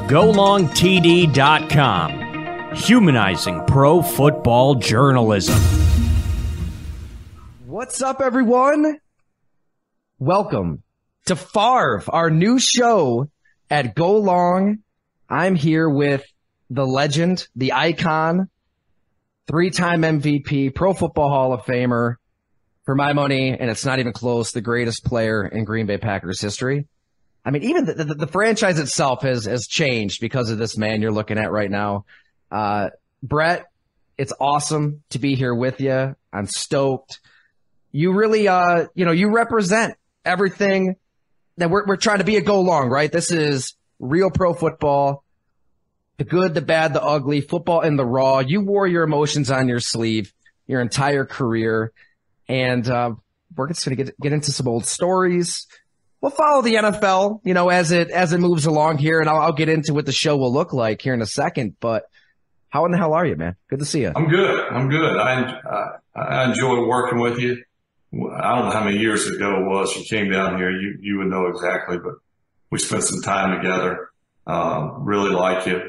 GoLongTD.com, humanizing pro football journalism. What's up, everyone? Welcome to Favre, our new show at Go Long. I'm here with the legend, the icon, three-time MVP, Pro Football Hall of Famer, for my money, and it's not even close, the greatest player in Green Bay Packers history. I mean, even the franchise itself has changed because of this man you're looking at right now. Brett, it's awesome to be here with you. I'm stoked. You really, you represent everything that we're trying to be at Go Long, right? This is real pro football, the good, the bad, the ugly, football in the raw. You wore your emotions on your sleeve your entire career, and we're just going to get into some old stories. We'll follow the NFL, as it moves along here, and I'll get into what the show will look like here in a second. But how in the hell are you, man? Good to see you. I'm good. I enjoy working with you. I don't know how many years ago it was you came down here. You would know exactly, but we spent some time together. Really like you.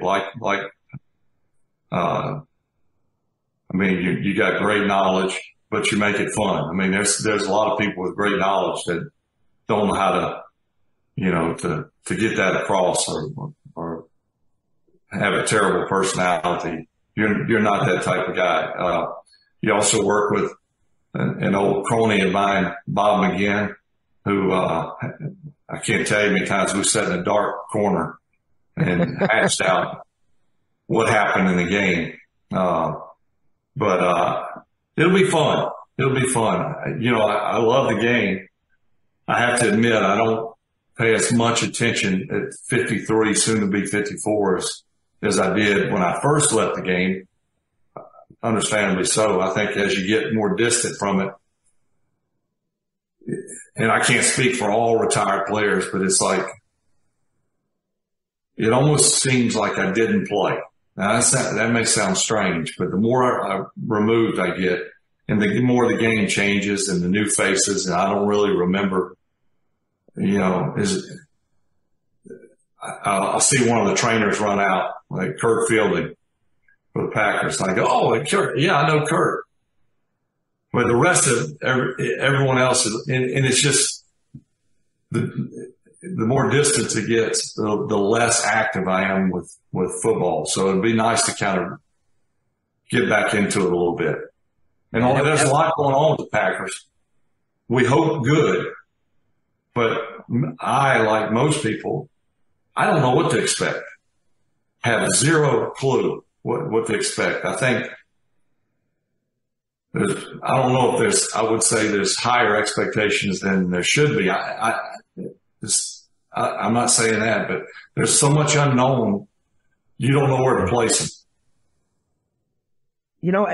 You got great knowledge, but you make it fun. I mean, there's a lot of people with great knowledge that don't know how to get that across or have a terrible personality. You're not that type of guy. You also work with an old crony of mine, Bob McGinn, who, I can't tell you how many times we sat in a dark corner and hashed out what happened in the game. But it'll be fun. It'll be fun. I love the game. I have to admit, I don't pay as much attention at 53, soon to be 54, as I did when I first left the game. Understandably so. I think as you get more distant from it, and I can't speak for all retired players, but it's like, it almost seems like I didn't play. Now that may sound strange, but the more removed I get, and the more the game changes and the new faces, and I don't really remember, I'll see one of the trainers run out, like Kurt Fielding for the Packers. And I go, oh, Kurt, yeah, I know Kurt. But the rest of everyone else is, and it's just the more distance it gets, the less active I am with football. So it'd be nice to kind of get back into it a little bit. And there's a lot going on with the Packers. We hope good, but I, like most people, I don't know what to expect. Have zero clue what to expect. I think I don't know if I would say there's higher expectations than there should be. I'm not saying that, but there's so much unknown. You don't know where to place them.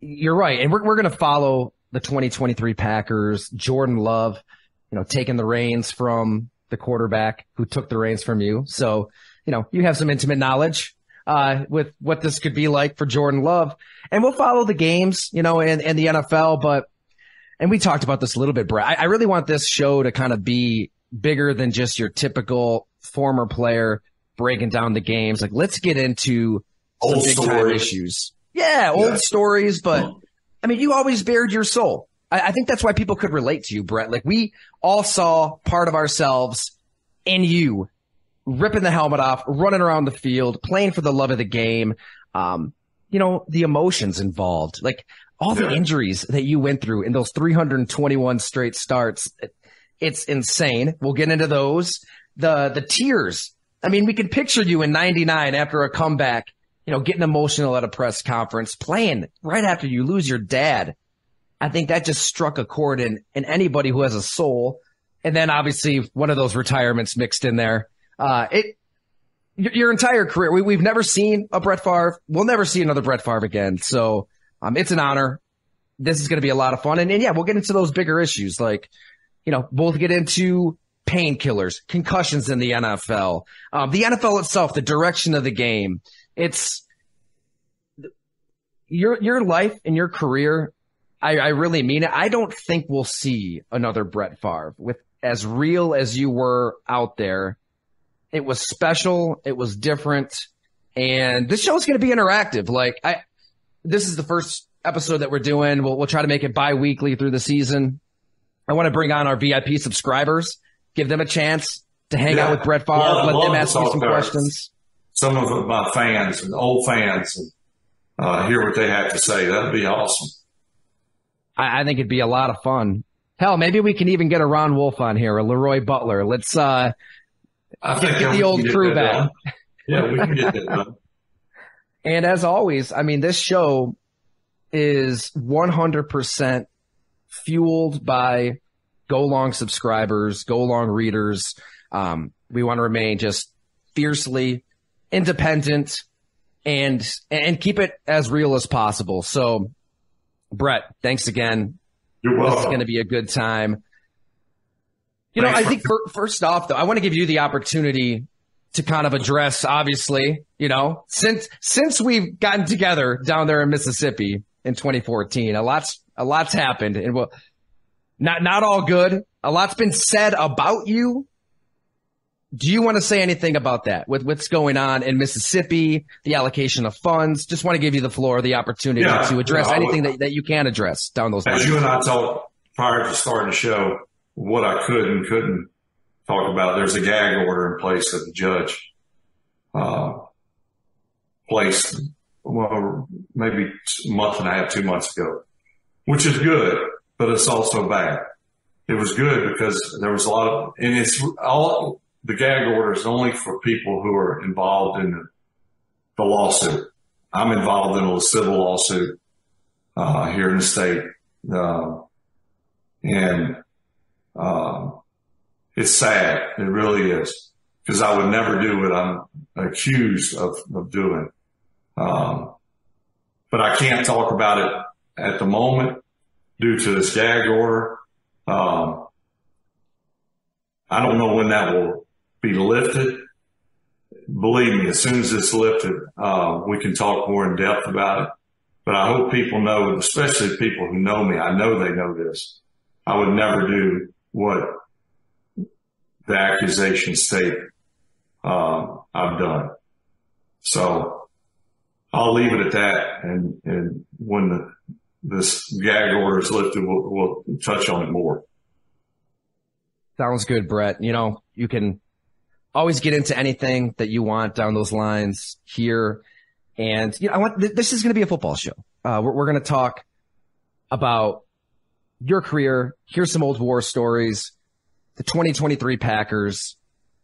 You're right. And we're going to follow the 2023 Packers, Jordan Love, taking the reins from the quarterback who took the reins from you. So, you have some intimate knowledge with what this could be like for Jordan Love. And we'll follow the games, and the NFL. And we talked about this a little bit, Brett. I really want this show to kind of be bigger than just your typical former player breaking down the games. Like, let's get into some big time issues. Yeah, old stories. But, I mean, you always bared your soul. I think that's why people could relate to you, Brett. Like, we all saw part of ourselves in you, ripping the helmet off, running around the field, playing for the love of the game. The emotions involved, like all the injuries that you went through in those 321 straight starts. It's insane. We'll get into those. The tears. I mean, we can picture you in 99 after a comeback, getting emotional at a press conference, playing right after you lose your dad. I think that just struck a chord in anybody who has a soul. And then obviously one of those retirements mixed in there. Your entire career, we've never seen a Brett Favre. We'll never see another Brett Favre again. So, it's an honor. This is going to be a lot of fun. And yeah, we'll get into those bigger issues. Like, we'll get into painkillers, concussions in the NFL, the NFL itself, the direction of the game. It's your life and your career. I really mean it. I don't think we'll see another Brett Favre with as real as you were out there It was special. It was different. And this show is going to be interactive. This is the first episode that we're doing. We'll try to make it bi-weekly through the season. I want to bring on our VIP subscribers, give them a chance to hang out with Brett Favre, let them ask you some questions. Some of my fans and old fans and hear what they have to say. That'd be awesome. I think it'd be a lot of fun. Hell, maybe we can even get a Ron Wolf on here, a Leroy Butler. Let's get the old crew back. Yeah, we can get that done. And as always, I mean, this show is 100% fueled by Go Long subscribers, Go Long readers. We want to remain just fiercely independent and keep it as real as possible. So, Brett, thanks again. You're welcome. This is going to be a good time. I think first off, though, I want to give you the opportunity to kind of address, obviously, since we've gotten together down there in Mississippi in 2014, a lot's happened, and not all good. A lot's been said about you. Do you want to say anything about that with what's going on in Mississippi, the allocation of funds? Just want to give you the floor, the opportunity to address anything that you can address down those lines. As you and I talked prior to starting the show, what I could and couldn't talk about, there's a gag order in place that the judge placed, maybe a month and a half, 2 months ago, which is good, but it's also bad. It was good because there was a lot of, and it's all, the gag order is only for people who are involved in the lawsuit. I'm involved in a civil lawsuit here in the state, and it's sad. It really is, because I would never do what I'm accused of doing. But I can't talk about it at the moment due to this gag order. I don't know when that will be lifted. Believe me, as soon as it's lifted, we can talk more in depth about it. But I hope people know, especially people who know me, I know they know this. I would never do what the accusations state I've done. So I'll leave it at that. And when this gag order is lifted, we'll touch on it more. Sounds good, Brett. You can always get into anything that you want down those lines here. And this is going to be a football show. We're going to talk about your career. Here's some old war stories, the 2023 Packers,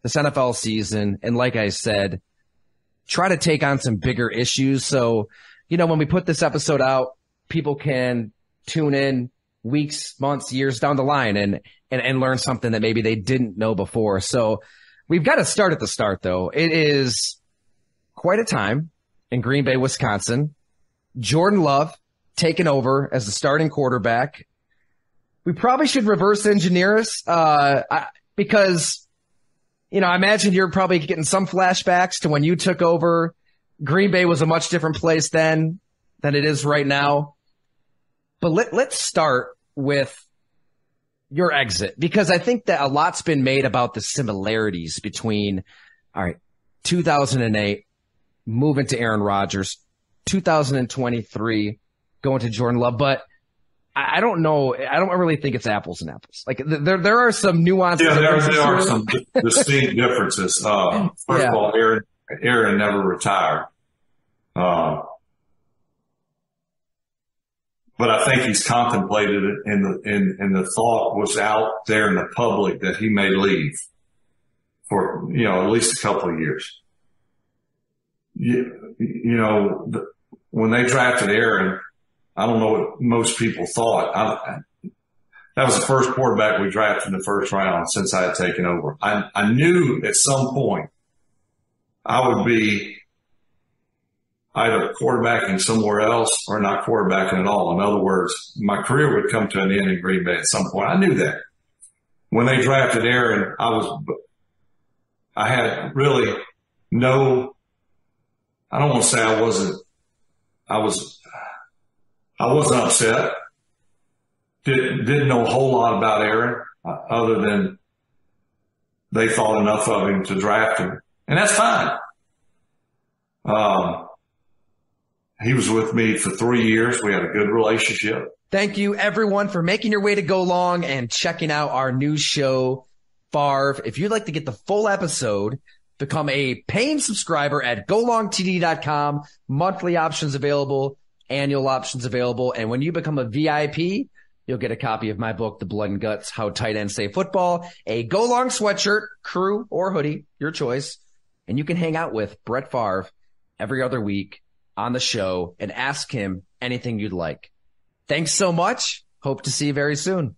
this NFL season. And like I said, try to take on some bigger issues. So, when we put this episode out, people can tune in weeks, months, years down the line and learn something that maybe they didn't know before. So we've got to start at the start, though. It is quite a time in Green Bay, Wisconsin. Jordan Love taking over as the starting quarterback. We probably should reverse engineer us because, I imagine you're probably getting some flashbacks to when you took over. Green Bay was a much different place then than it is right now. But let's start with your exit, because I think that a lot's been made about the similarities between, 2008, moving to Aaron Rodgers, 2023, going to Jordan Love. But I don't know. I don't really think it's apples and apples. Like there are some nuances. Yeah, there are some distinct differences. First of all, Aaron never retired. But I think he's contemplated it, and the thought was out there in the public that he may leave for, at least a couple of years. When they drafted Aaron, I don't know what most people thought. That was the first quarterback we drafted in the first round since I had taken over. I knew at some point I would be either quarterbacking somewhere else or not quarterbacking at all. In other words, my career would come to an end in Green Bay at some point. I knew that. When they drafted Aaron, I had really no, I don't want to say I wasn't upset. Didn't know a whole lot about Aaron other than they thought enough of him to draft him. And that's fine. He was with me for 3 years. We had a good relationship. Thank you, everyone, for making your way to Go Long and checking out our new show, Favre. If you'd like to get the full episode, become a paying subscriber at golongtd.com. Monthly options available, annual options available. And when you become a VIP, you'll get a copy of my book, The Blood and Guts, How Tight Ends Save Football, a Go Long sweatshirt, crew, or hoodie, your choice. And you can hang out with Brett Favre every other week on the show and ask him anything you'd like. Thanks so much. Hope to see you very soon.